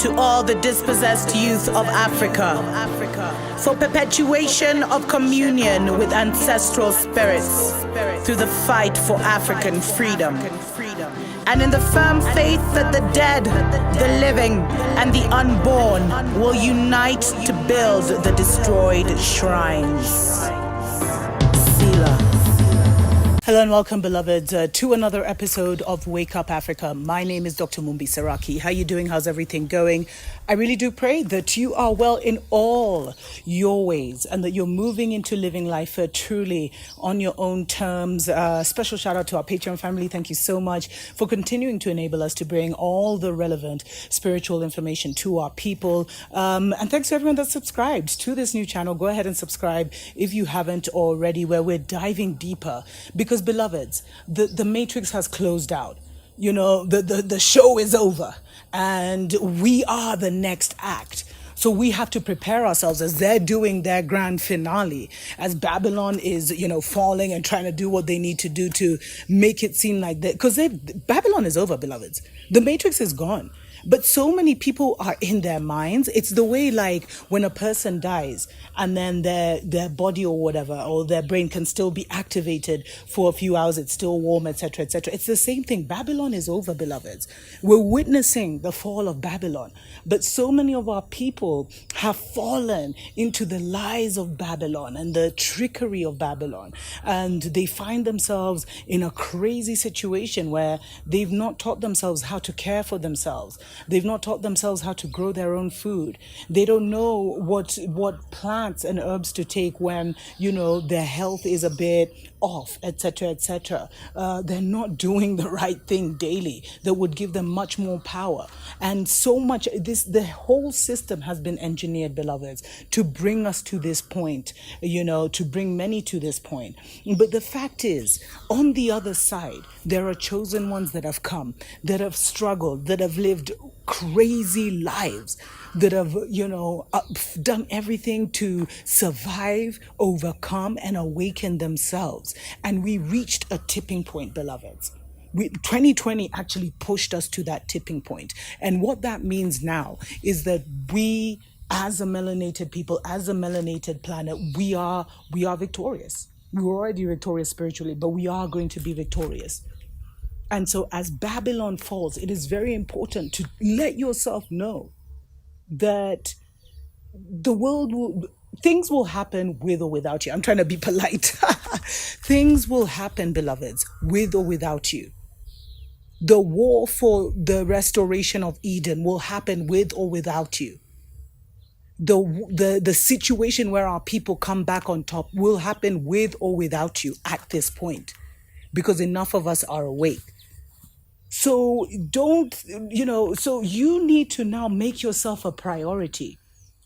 to all the dispossessed youth of Africa, for perpetuation of communion with ancestral spirits through the fight for African freedom, and in the firm faith that the dead, the living, and the unborn will unite to build the destroyed shrines. Selah. Hello and welcome, beloveds, to another episode of Wake Up Africa. My name is Dr. Mumbi. How you doing? How's everything going? I really do pray that you are well in all your ways and that you're moving into living life truly on your own terms. Special shout out to our Patreon family. Thank you so much for continuing to enable us to bring all the relevant spiritual information to our people. And thanks to everyone that subscribed to this new channel. Go ahead and subscribe if you haven't already, where we're diving deeper. Because, beloveds, the matrix has closed out. You know, the show is over and we are the next act. So we have to prepare ourselves as they're doing their grand finale, as Babylon is, falling and trying to do what they need to do to make it seem like that. Because Babylon is over, beloveds. The matrix is gone. But so many people are in their minds. It's the way, like, when a person dies and then their body or whatever, or their brain can still be activated for a few hours. It's still warm, etc., etc. It's the same thing. Babylon is over, beloveds. We're witnessing the fall of Babylon. But so many of our people have fallen into the lies of Babylon and the trickery of Babylon. And they find themselves in a crazy situation where they've not taught themselves how to care for themselves. They've not taught themselves how to grow their own food. They don't know what plants and herbs to take when, their health is a bit off, etc., etc. They're not doing the right thing daily that would give them much more power. And so much, the whole system has been engineered, beloveds, to bring us to this point, to bring many to this point. But the fact is, on the other side, there are chosen ones that have come, that have struggled, that have lived crazy lives, that have, done everything to survive, overcome, and awaken themselves. And we reached a tipping point, beloveds. 2020 actually pushed us to that tipping point. And what that means now is that we, as a melanated people, as a melanated planet, we are victorious. We were already victorious spiritually, but we are going to be victorious. And so as Babylon falls, it is very important to let yourself know that things will happen with or without you. I'm trying to be polite. Things will happen, beloveds, with or without you. The war for the restoration of Eden will happen with or without you. The situation where our people come back on top will happen with or without you at this point, because enough of us are awake. So so you need to now make yourself a priority,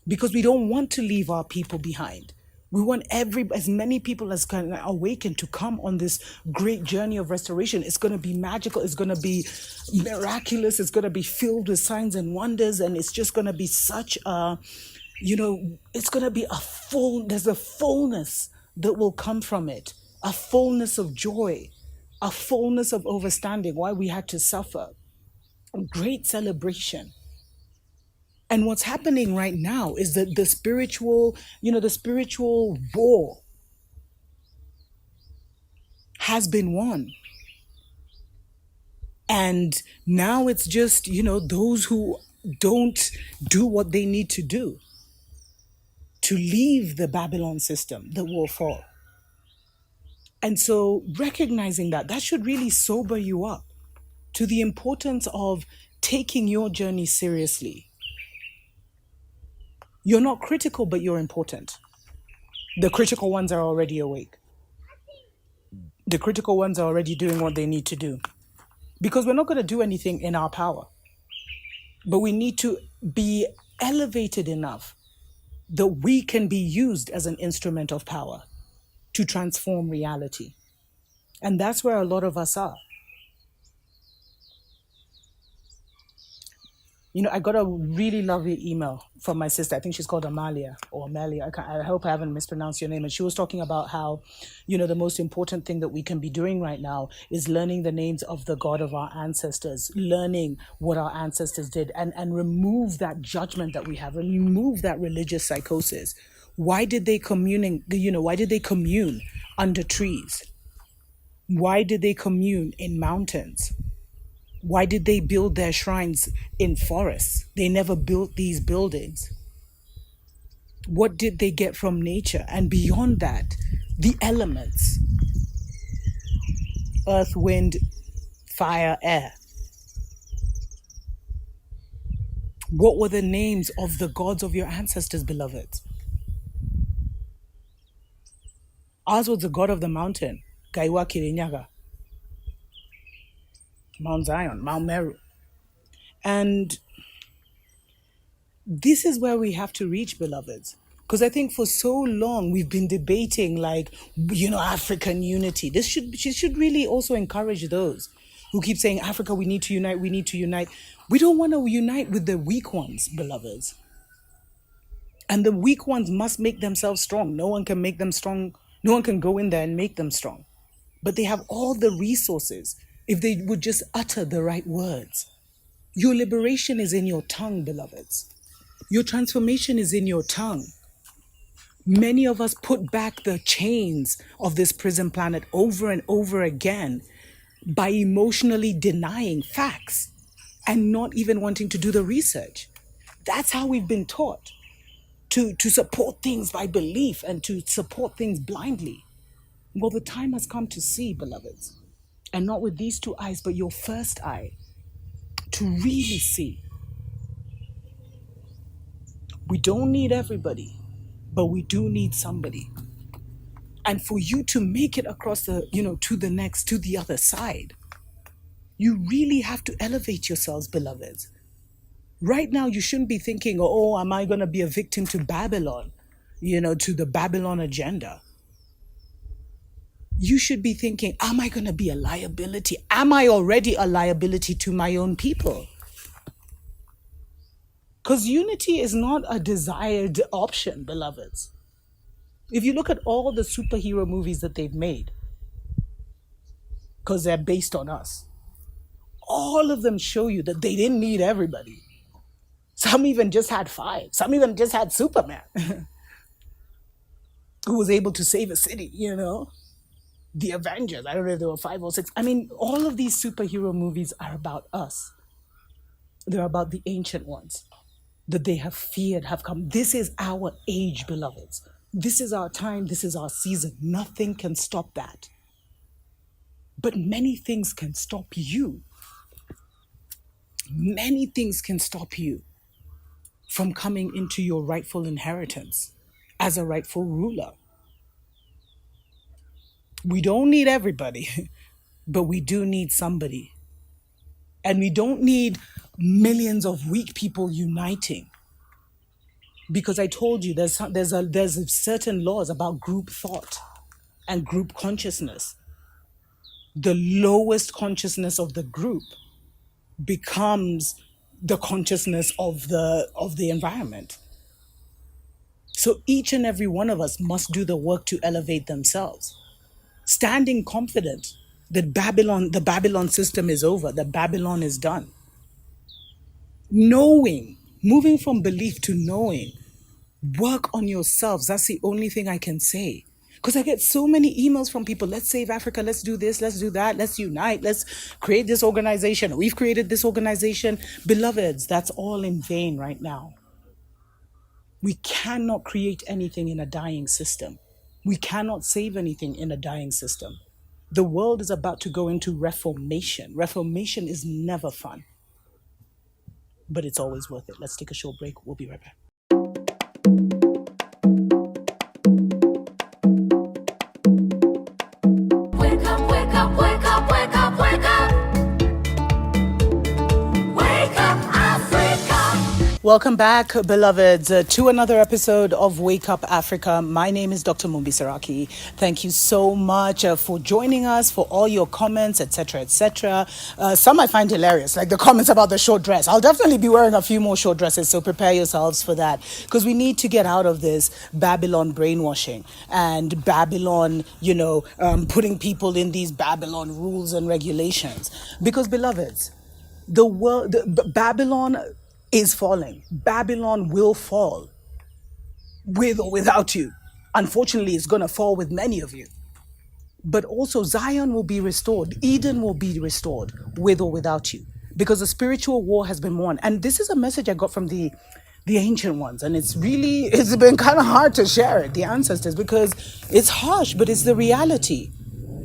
because we don't want to leave our people behind. We want as many people as can awaken to come on this great journey of restoration. It's going to be magical. It's going to be miraculous. It's going to be filled with signs and wonders. And it's just going to be such a, it's going to be there's a fullness that will come from it, a fullness of joy, a fullness of understanding why we had to suffer, a great celebration. And what's happening right now is that the spiritual war has been won. And now it's just, those who don't do what they need to do to leave the Babylon system that will fall. And so recognizing that should really sober you up to the importance of taking your journey seriously. You're not critical, but you're important. The critical ones are already awake. The critical ones are already doing what they need to do. Because we're not going to do anything in our power. But we need to be elevated enough that we can be used as an instrument of power to transform reality. And that's where a lot of us are. I got a really lovely email from my sister. I think she's called Amalia or Amelia. I hope I haven't mispronounced your name. And she was talking about how, the most important thing that we can be doing right now is learning the names of the God of our ancestors, learning what our ancestors did, and remove that judgment that we have, remove that religious psychosis. Why did they why did they commune under trees? Why did they commune in mountains? Why did they build their shrines in forests? They never built these buildings. What did they get from nature? And beyond that, the elements: earth, wind, fire, air. What were the names of the gods of your ancestors, beloved? Ours was the god of the mountain, Gaiwa Kirinyaga, Mount Zion, Mount Meru. And this is where we have to reach, beloveds. Because I think for so long we've been debating African unity. She should really also encourage those who keep saying, Africa, we need to unite, we need to unite. We don't want to unite with the weak ones, beloveds. And the weak ones must make themselves strong. No one can make them strong. No one can go in there and make them strong. But they have all the resources if they would just utter the right words. Your liberation is in your tongue, beloveds. Your transformation is in your tongue. Many of us put back the chains of this prison planet over and over again by emotionally denying facts and not even wanting to do the research. That's how we've been taught to support things by belief and to support things blindly. Well, the time has come to see, beloveds, and not with these two eyes, but your first eye, to really see. We don't need everybody, but we do need somebody. And for you to make it across to the other side, you really have to elevate yourselves, beloveds. Right now, you shouldn't be thinking, oh, am I going to be a victim to Babylon, to the Babylon agenda? You should be thinking, am I going to be a liability? Am I already a liability to my own people? Because unity is not a desired option, beloveds. If you look at all the superhero movies that they've made, because they're based on us, all of them show you that they didn't need everybody. Some even just had 5. Some even just had Superman, who was able to save a city, The Avengers, I don't know if there were 5 or 6. I mean, all of these superhero movies are about us. They're about the ancient ones that they have feared have come. This is our age, beloveds. This is our time. This is our season. Nothing can stop that. But many things can stop you. Many things can stop you from coming into your rightful inheritance as a rightful ruler. We don't need everybody, but we do need somebody. And we don't need millions of weak people uniting. Because I told you there's certain laws about group thought and group consciousness. The lowest consciousness of the group becomes the consciousness of the environment. So each and every one of us must do the work to elevate themselves, standing confident that the Babylon system is over, that Babylon is done. Knowing, moving from belief to knowing, work on yourselves. That's the only thing I can say. Because I get so many emails from people, let's save Africa, let's do this, let's do that, let's unite, let's create this organization. We've created this organization. Beloveds, that's all in vain right now. We cannot create anything in a dying system. We cannot save anything in a dying system. The world is about to go into reformation. Reformation is never fun, but it's always worth it. Let's take a short break. We'll be right back. Welcome back, beloveds, to another episode of Wake Up Africa. My name is Dr. Mumbi Saraki. Thank you so much for joining us, for all your comments, etc., etc. Some I find hilarious, like the comments about the short dress. I'll definitely be wearing a few more short dresses, so prepare yourselves for that, because we need to get out of this Babylon brainwashing and Babylon, putting people in these Babylon rules and regulations. Because, beloveds, Babylon is falling. Babylon will fall with or without you. Unfortunately, it's going to fall with many of you. But also, Zion will be restored. Eden will be restored with or without you, because the spiritual war has been won. And this is a message I got from the ancient ones, and it's been kind of hard to share it, the ancestors, because it's harsh, but it's the reality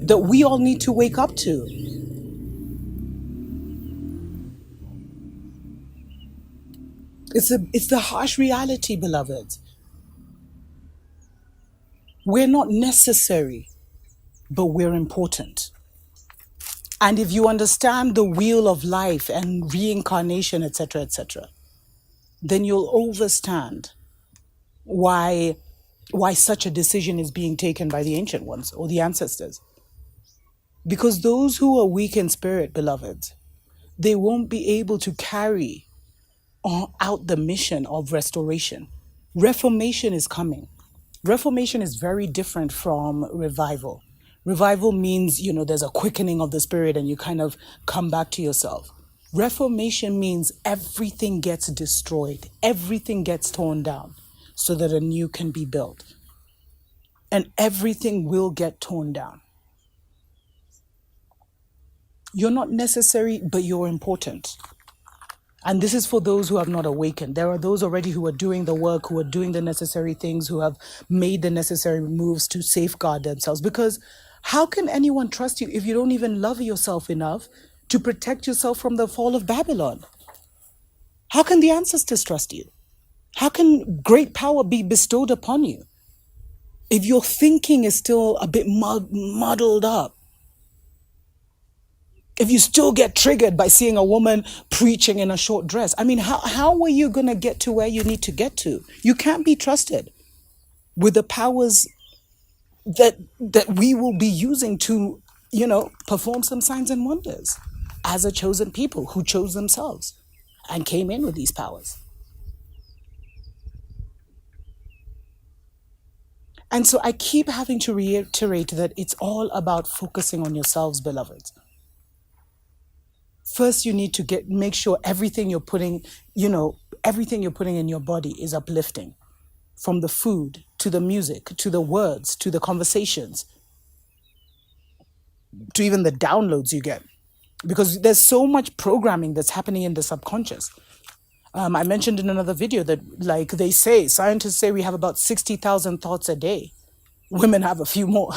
that we all need to wake up to. It's the harsh reality, beloved. We're not necessary, but we're important. And if you understand the wheel of life and reincarnation, etc., etc., then you'll understand why such a decision is being taken by the ancient ones or the ancestors. Because those who are weak in spirit, beloved, they won't be able to carry out the mission of restoration. Reformation is coming. Reformation is very different from revival. Revival means, there's a quickening of the spirit and you kind of come back to yourself. Reformation means everything gets destroyed, everything gets torn down so that a new can be built. And everything will get torn down. You're not necessary, but you're important. And this is for those who have not awakened. There are those already who are doing the work, who are doing the necessary things, who have made the necessary moves to safeguard themselves. Because how can anyone trust you if you don't even love yourself enough to protect yourself from the fall of Babylon? How can the ancestors trust you? How can great power be bestowed upon you if your thinking is still a bit muddled up? If you still get triggered by seeing a woman preaching in a short dress, I mean, how are you going to get to where you need to get to? You can't be trusted with the powers that we will be using to, perform some signs and wonders as a chosen people who chose themselves and came in with these powers. And so I keep having to reiterate that it's all about focusing on yourselves, beloveds. First, you need to make sure everything you're putting in your body is uplifting. From the food, to the music, to the words, to the conversations, to even the downloads you get. Because there's so much programming that's happening in the subconscious. I mentioned in another video that, like scientists say we have about 60,000 thoughts a day. Women have a few more.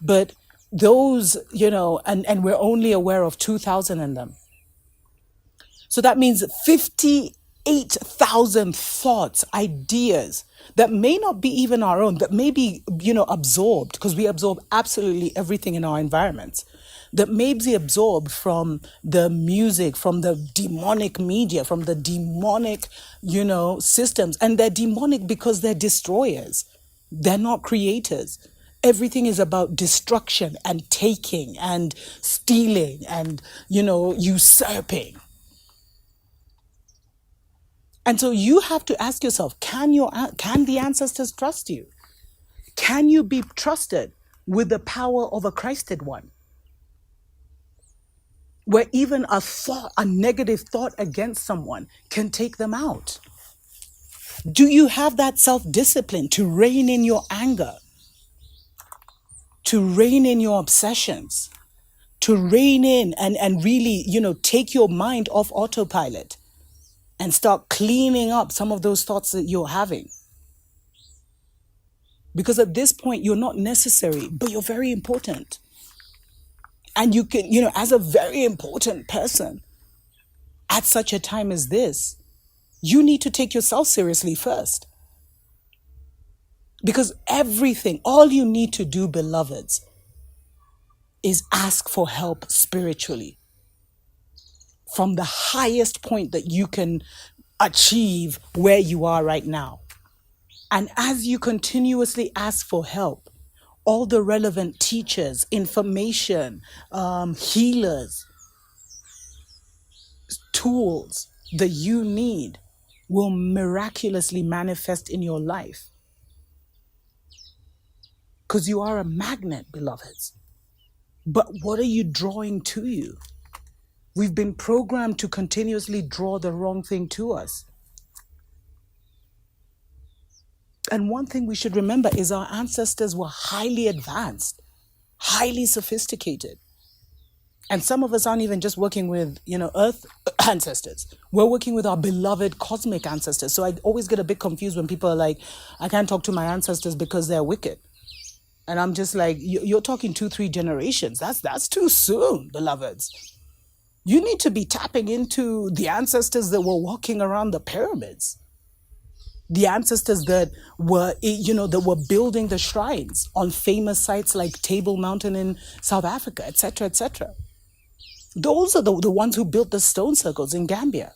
But those, and we're only aware of 2,000 in them. So that means 58,000 thoughts, ideas that may not be even our own, that may be, absorbed, because we absorb absolutely everything in our environments, that may be absorbed from the music, from the demonic media, from the demonic, systems. And they're demonic because they're destroyers. They're not creators. Everything is about destruction and taking and stealing and, usurping. And so you have to ask yourself, can the ancestors trust you? Can you be trusted with the power of a Christed one? Where even a negative thought against someone can take them out. Do you have that self-discipline to rein in your anger? To rein in your obsessions? To rein in and really, take your mind off autopilot? And start cleaning up some of those thoughts that you're having. Because at this point, you're not necessary, but you're very important. And you can, as a very important person, at such a time as this, you need to take yourself seriously first. Because all you need to do, beloveds, is ask for help spiritually. From the highest point that you can achieve where you are right now. And as you continuously ask for help, all the relevant teachers, information, healers, tools that you need will miraculously manifest in your life. Because you are a magnet, beloveds. But what are you drawing to you? We've been programmed to continuously draw the wrong thing to us. And one thing we should remember is our ancestors were highly advanced, highly sophisticated. And some of us aren't even just working with, earth ancestors. We're working with our beloved cosmic ancestors. So I always get a bit confused when people are like, I can't talk to my ancestors because they're wicked. And I'm just like, you're talking 2-3 generations. That's too soon, beloveds. You need to be tapping into the ancestors that were walking around the pyramids. The ancestors that were, that were building the shrines on famous sites like Table Mountain in South Africa, etc., etc. Those are the ones who built the stone circles in Gambia.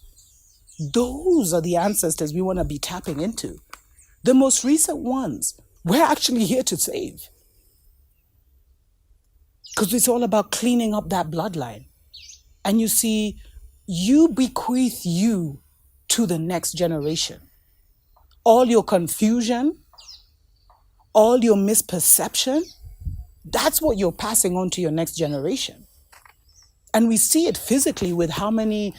Those are the ancestors we want to be tapping into. The most recent ones, we're actually here to save. Because it's all about cleaning up that bloodline. And you see, you bequeath you to the next generation. All your confusion, all your misperception, that's what you're passing on to your next generation. And we see it physically with how many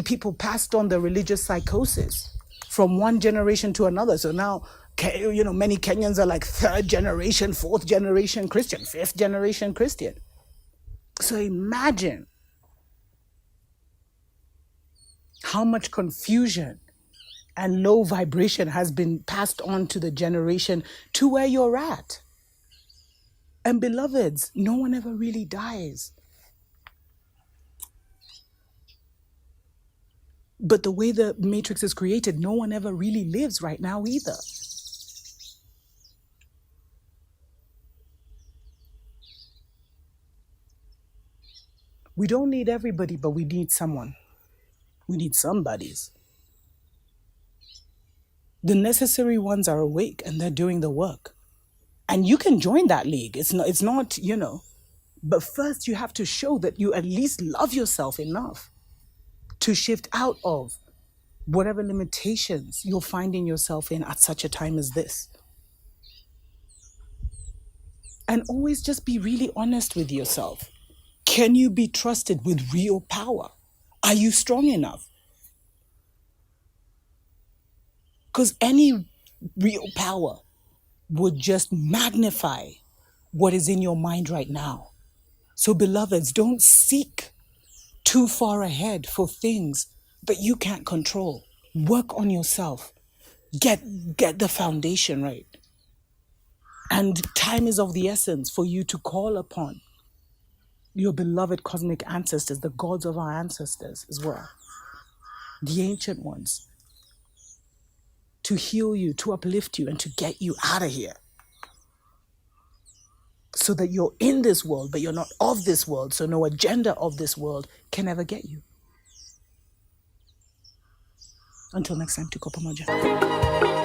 people passed on the religious psychosis from one generation to another. So now, many Kenyans are like 3rd generation, 4th generation Christian, 5th generation Christian. So imagine how much confusion and low vibration has been passed on to the generation to where you're at. And beloveds, no one ever really dies. But the way the matrix is created, no one ever really lives right now either. We don't need everybody, but we need someone. We need somebodies. The necessary ones are awake and they're doing the work. And you can join that league. It's not, but first you have to show that you at least love yourself enough to shift out of whatever limitations you're finding yourself in at such a time as this. And always just be really honest with yourself. Can you be trusted with real power? Are you strong enough? Because any real power would just magnify what is in your mind right now. So beloveds, don't seek too far ahead for things that you can't control. Work on yourself. Get the foundation right. And time is of the essence for you to call upon your beloved cosmic ancestors, the gods of our ancestors as well, the ancient ones, to heal you, to uplift you, and to get you out of here. So that you're in this world, but you're not of this world, so no agenda of this world can ever get you. Until next time, tuko pamoja.